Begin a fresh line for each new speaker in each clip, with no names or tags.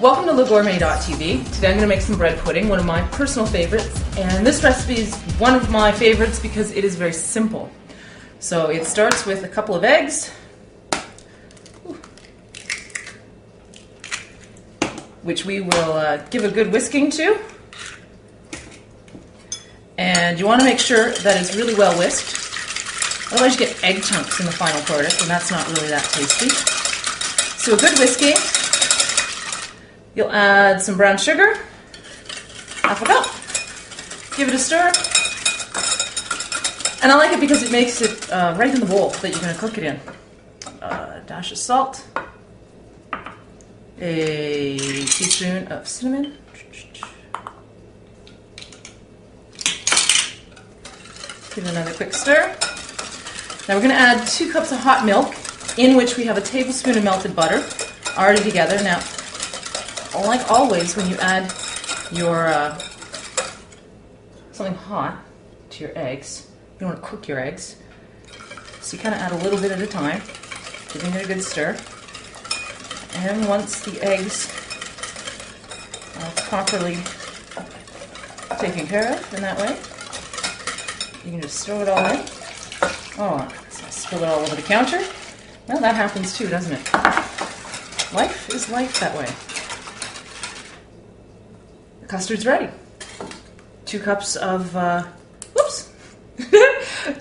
Welcome to LeGourmet.tv. Today I'm going to make some bread pudding, one of my personal favorites. And this recipe is one of my favorites because it is very simple. So it starts with a couple of eggs, which we will give a good whisking to. And you want to make sure that it's really well whisked. Otherwise you get egg chunks in the final product, and that's not really that tasty. So a good whisking. You'll add some brown sugar, half a cup. Give it a stir. And I like it because it makes it right in the bowl that you're going to cook it in. A dash of salt. A teaspoon of cinnamon. Give it another quick stir. Now we're going to add 2 cups of hot milk, in which we have a tablespoon of melted butter already together. Now, like always, when you add your something hot to your eggs, you don't want to cook your eggs. So you kind of add a little bit at a time, giving it a good stir. And once the eggs are properly taken care of in that way, you can just throw it all in. Oh, spill it all over the counter. Well, that happens too, doesn't it? Life is life that way. The custard's ready. 2 cups of,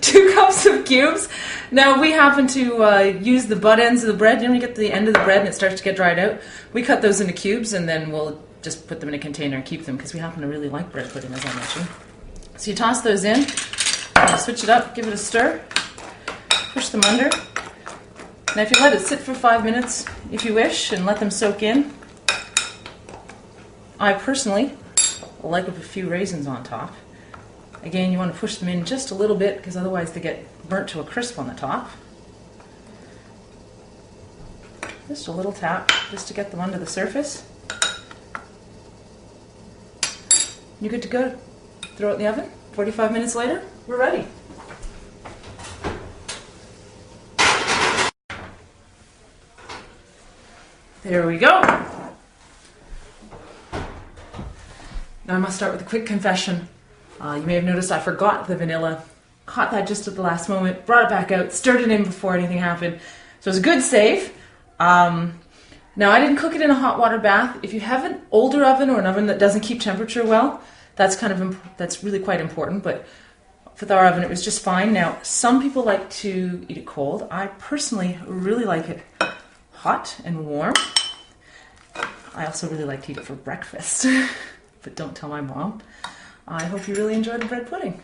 2 cups of cubes. Now we happen to use the butt ends of the bread. You know, when you get to the end of the bread and it starts to get dried out, we cut those into cubes and then we'll just put them in a container and keep them because we happen to really like bread pudding, as I mentioned. So you toss those in, switch it up, give it a stir, push them under. Now if you let it sit for 5 minutes, if you wish, and let them soak in, I personally like with a few raisins on top. Again, you want to push them in just a little bit because otherwise they get burnt to a crisp on the top. Just a little tap just to get them under the surface. You're good to go. Throw it in the oven. 45 minutes later, we're ready. There we go. Now I must start with a quick confession. You may have noticed I forgot the vanilla. Caught that just at the last moment, brought it back out, stirred it in before anything happened. So it was a good save. Now I didn't cook it in a hot water bath. If you have an older oven or an oven that doesn't keep temperature well, that's really quite important. But with our oven, it was just fine. Now some people like to eat it cold. I personally really like it hot and warm. I also really like to eat it for breakfast. But don't tell my mom. I hope you really enjoy the bread pudding.